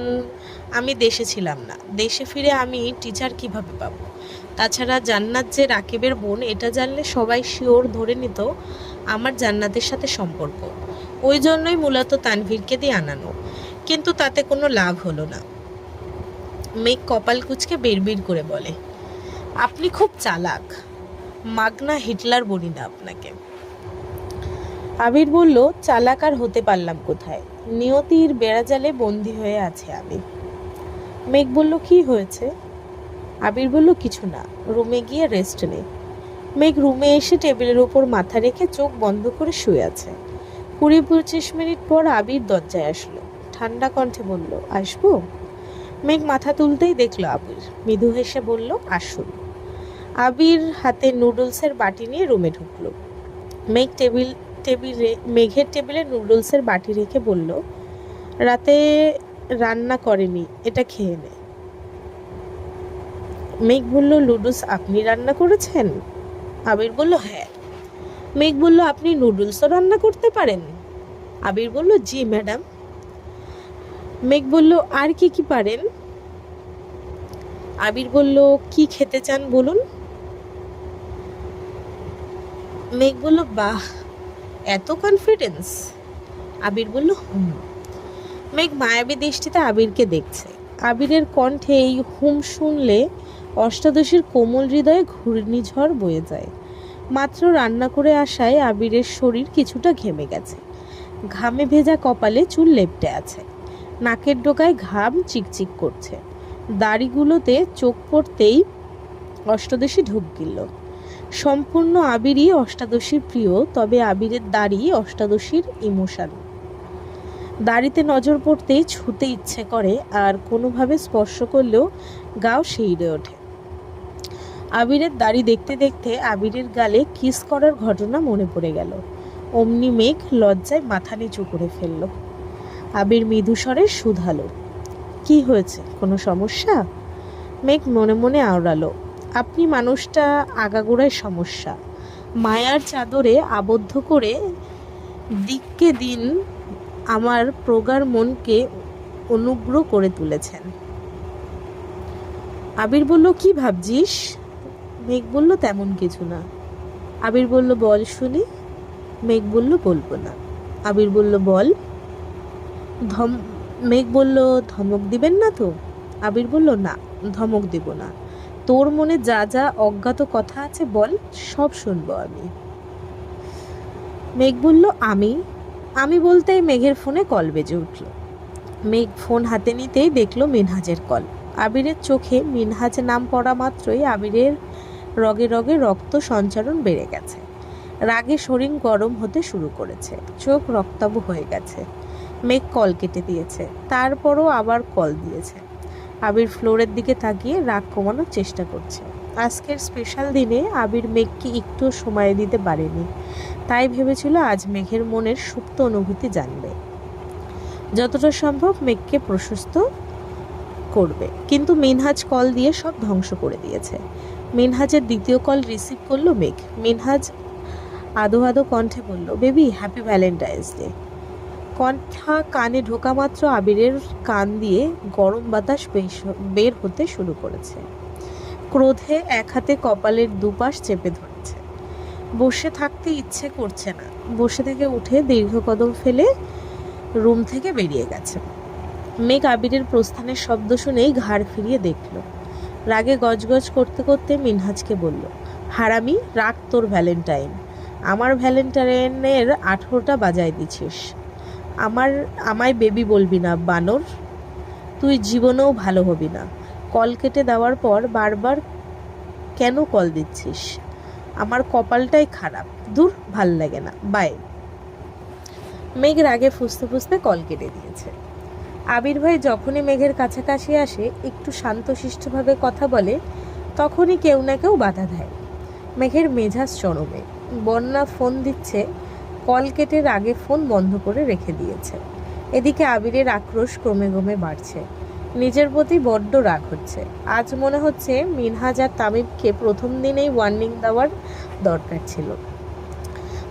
আমি দেশে ছিলাম না। দেশে ফিরে আমি টিচার কিভাবে পাবো? তাছাড়া জান্নাত যে রাকিবের বোন, এটা জানলে সবাই শিওর ধরে নিত আমার জান্নাতের সাথে সম্পর্ক। ওই জন্যই মূলত তানভীরকে দিয়ে আনানো, কিন্তু তাতে কোনো লাভ হলো না। মেঘ কপাল কুঁচকে বিড়বিড় করে বলে, আপনি খুব চালাক। মাগনা হিটলার বলি না আপনাকে। আবির বলল, চালাক আর হতে পারলাম কোথায়? নিয়তির বেড়াজালে বন্দি হয়ে আছে আমি। মেঘ বলল, কি হয়েছে? আবির বলল, কিছু না, রুমে গিয়ে রেস্ট নে। মেঘ রুমে এসে টেবিলের উপর মাথা রেখে চোখ বন্ধ করে শুয়ে আছে। 20-25 মিনিট পর আবির দরজায় আসলো। ঠান্ডা কণ্ঠে বলল, আসবো? মেঘ মাথা তুলতেই দেখলো আবির। মৃদু হেসে বলল, আসুন। আবির হাতে নুডলসের বাটি নিয়ে রুমে ঢুকলো। মেঘের টেবিলে নুডলসের বাটি রেখে বলল, রাতে রান্না করেনি, এটা খেয়ে নে। মেঘ বলল, নুডলস আপনি রান্না করেছেন? আবির বলল, হ্যাঁ। মেঘ বলল, আপনি নুডলসও রান্না করতে পারেন? আবির বলল, জি ম্যাডাম। মেঘ বলল, আর কি কি পারেন? আবির বলল, কি খেতে চান বলুন। মেঘ বলল, বাহ, এত কনফিডেন্স? আবির বলল, হুম। মেঘ মায়াবী দৃষ্টিতে আবিরকে দেখছে। আবিরের কণ্ঠে এই হুম শুনলে অষ্টাদশীর কোমল হৃদয়ে ঘূর্ণিঝড় বয়ে যায়। মাত্র রান্না করে আসায় আবিরের শরীর কিছুটা ঘেমে গেছে। ঘামে ভেজা কপালে চুল লেপ্টে আছে। নাকের ডোকায় ঘাম চিকচিক করছে। দাড়িগুলোতে চোখ পড়তেই অষ্টাদশী ঢুক গেল। সম্পূর্ণ আবিরই অষ্টাদশীর প্রিয়, তবে আবিরের দাড়ি অষ্টাদশীর ইমোশন। দাড়িতে নজর পড়তেই ছুতে ইচ্ছে করে, আর কোনোভাবে স্পর্শ করলেও গাও শিউরে ওঠে। আবিরের দাড়ি দেখতে দেখতে আবিরের গালে কিস করার ঘটনা মনে পড়ে গেল। অমনি মেঘ লজ্জায় মাথা নিচু করে ফেলল। আবির মৃদুস্বরে শুধালো, কি হয়েছে, কোনো সমস্যা? মেঘ মনে মনে আওড়ালো, আপনি মানুষটা আগাগোড়ায় সমস্যা। মায়ার চাদরে আবদ্ধ করে দিককে দিন আমার প্রগাঢ় মনকে অনুগ্রহ করে তুলেছেন। আবির বলল, কি ভাবছিস? মেঘ বলল, তেমন কিছু না। আবির বলল, বল শুনি। মেঘ বলল, বলবো না। আবির বলল, বল। মেঘ বলল, ধমক দিবেন না তো? আবির বলল, না, ধমক দিব না। তোর মনে যা যা অজ্ঞাত কথা আছে বল, সব শুনবো আমি। মেঘ বলল, আমি বলতেই মেঘের ফোনে কল বেজে উঠল। মেঘ ফোন হাতে নিতেই দেখল মিনহাজের কল। আবিরের চোখে মিনহাজ নাম পড়া মাত্রই আবিরের রগে রগে রক্ত সঞ্চারণ বেড়ে গেছে। রাগে শরীর গরম হতে শুরু করেছে, চোখ রক্তাভ হয়ে গেছে। মেঘ কল কেটে দিয়েছে, তারপরও আবার কল দিয়েছে। আবির ফ্লোরের দিকে তাকিয়ে রাগ কমানোর চেষ্টা করছে। আজকের স্পেশাল দিনে আবির মেঘকে একটু সময় দিতে পারেনি, তাই ভেবেছিল আজ মেঘের মনের সুপ্ত অনুভূতি জানবে, যতটা সম্ভব মেঘকে প্রশস্ত করবে। কিন্তু মিনহাজ কল দিয়ে সব ধ্বংস করে দিয়েছে। মিনহাজের দ্বিতীয় কল রিসিভ করলো মেঘ। মিনহাজ আদো আদো কণ্ঠে বলল, বেবি হ্যাপি ভ্যালেন্টাইন্স ডে। কণ্ঠা কানে ঢোকা মাত্র আবিরের কান দিয়ে গরম বাতাস বের হতে শুরু করেছে। ক্রোধে এক হাতে কপালের দুপাশ চেপে ধরেছে। বসে থাকতে ইচ্ছে করছে না। বসে থেকে উঠে দীর্ঘ কদম ফেলে রুম থেকে বেরিয়ে গেছে। মেঘ আবিরের প্রস্থানের শব্দ শুনেই ঘাড় ফিরিয়ে দেখল। রাগে গজগজ করতে করতে মিনহাজকে বলল, হারামি, রাগ তোর ভ্যালেন্টাইন। আমার ভ্যালেন্টাইনের 18টা বাজায় দিছিস। আমায় বেবি বলবি না বানর। তুই জীবনেও ভালো হবি না। কল কেটে দেওয়ার পর বারবার কেন কল দিচ্ছিস? আমার কপালটাই খারাপ। দূর, ভাল লাগে না, বাই। মেঘ রাগে ফুঁসতে ফুঁসতে কল কেটে দিয়েছে। আবির ভাই যখনই মেঘের কাছাকাছি আসে, একটু শান্তশিষ্টভাবে কথা বলে, তখনই কেউ না কেউ বাধা দেয়। মেঘের মেজাজ চরমে। বন্যা ফোন দিচ্ছে, কল কেটে রাগে ফোন বন্ধ করে রেখে দিয়েছে। এদিকে আবিরের আক্রোশ ক্রমে ক্রমে বাড়ছে। নিজের প্রতি বড্ড রাগ হচ্ছে। আজ মনে হচ্ছে মিনহাজ আর তামিমকে প্রথম দিনেই ওয়ার্নিং দেওয়ার দরকার ছিল।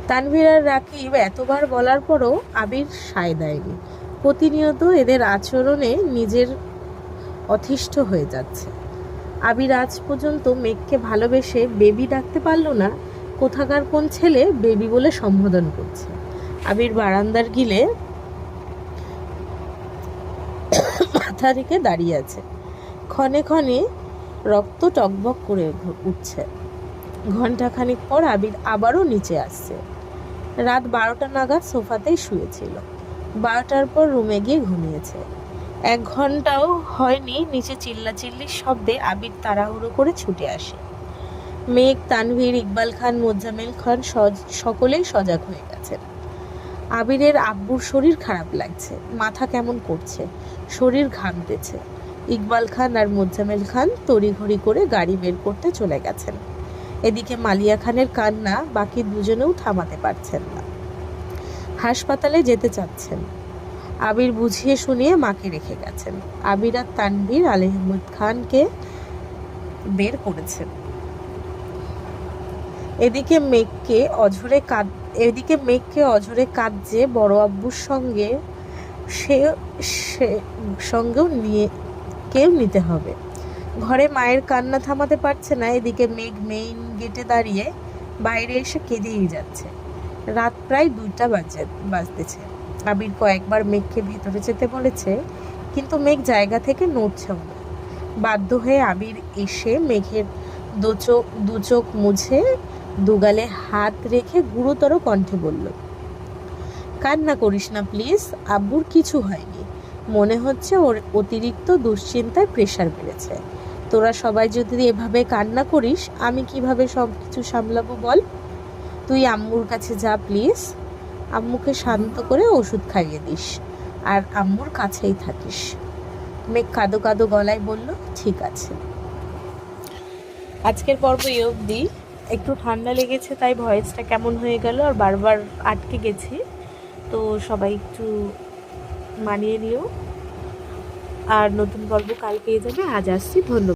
তানভীর আর রাকিব এতবার বলার পরও আবির সায় দেয়নি। প্রতিনিয়ত এদের আচরণে নিজের অতিষ্ঠ হয়ে যাচ্ছে। আবির আজ পর্যন্ত মেঘকে ভালোবেসে বেবি ডাকতে পারল না। কোথাকার কোন ছেলে বেবি বলে সম্বোধন করছে। আবির বারান্দার গিলে মাথা রেখে দাঁড়িয়ে আছে। ক্ষণে ক্ষণে রক্ত টকবক করে উঠছে। ঘণ্টাখানিক পর আবির আবারও নিচে আসছে। রাত 12টা নাগাদ সোফাতেই শুয়েছিল। 12টার পর রুমে গিয়ে ঘুমিয়েছে। 1 ঘন্টাও হয়নি নিচে চিল্লাচিল্লির শব্দে আবির তাড়াহুড়ো করে ছুটে আসে। মেঘ, তানভীর, ইকবাল খান, মোজাম্মেল খান সকলেই সজাগ হয়ে গেছেন। আবিরের আব্বুর শরীর খারাপ লাগছে, মাথা কেমন করছে, শরীর ঘামতেছে। ইকবাল খান আর মোজাম্মেল খান তড়িঘড়ি করে গাড়ি বের করতে চলে গেছেন। এদিকে মালিয়া খানের কান্না বাকি দুজনেও থামাতে পারছেন না। হাসপাতালে যেতে চাচ্ছেন। আবির বুঝিয়ে শুনিয়ে মাকে রেখে গেছেন। আবির আর তানভীর আহমেদ খানকে বের করেছেন। এদিকে মেঘকে অঝরে কাঁদছে বড় আব্বুর সঙ্গে, সঙ্গেও কেউ নিতে হবে। ঘরে মায়ের কান্না থামাতে পারছে না। এদিকে মেঘ মেইন গেটে দাঁড়িয়ে বাইরে এসে কেঁদেই যাচ্ছে। রাত প্রায় 2টা বাজতেছে। আবির কয়েকবার মেঘকে ভেতরে যেতে বলেছে, কিন্তু মেঘ জায়গা থেকে নড়ছেও না। বাধ্য হয়ে আবির এসে মেঘের দু চোখ মুছে দুগালে হাত রেখে গুরুতর কণ্ঠে বলল, কান্না করিস না প্লিজ, আব্বুর কিছু হয়নি। মনে হচ্ছে ওর অতিরিক্ত দুশ্চিন্তায় প্রেশার বেড়েছে। তোরা সবাই যদি এভাবে কান্না করিস, আমি কিভাবে সব কিছু সামলাবো বল? তুই আম্মুর কাছে যা প্লিজ। আম্মুকে শান্ত করে ওষুধ খাইয়ে দিস, আর আম্মুর কাছেই থাকিস। মেঘ কাঁদো কাঁদো গলায় বলল, ঠিক আছে। আজকের পর্ব এই অবধি। একটু ঠান্ডা লেগেছে, তাই ভয়েসটা কেমন হয়ে গেল আর বারবার আটকে গেছি, তো সবাই একটু মানিয়ে নিও। আর নতুন পর্ব কাল পেয়ে যাবে। আজ আসছি, ধন্যবাদ।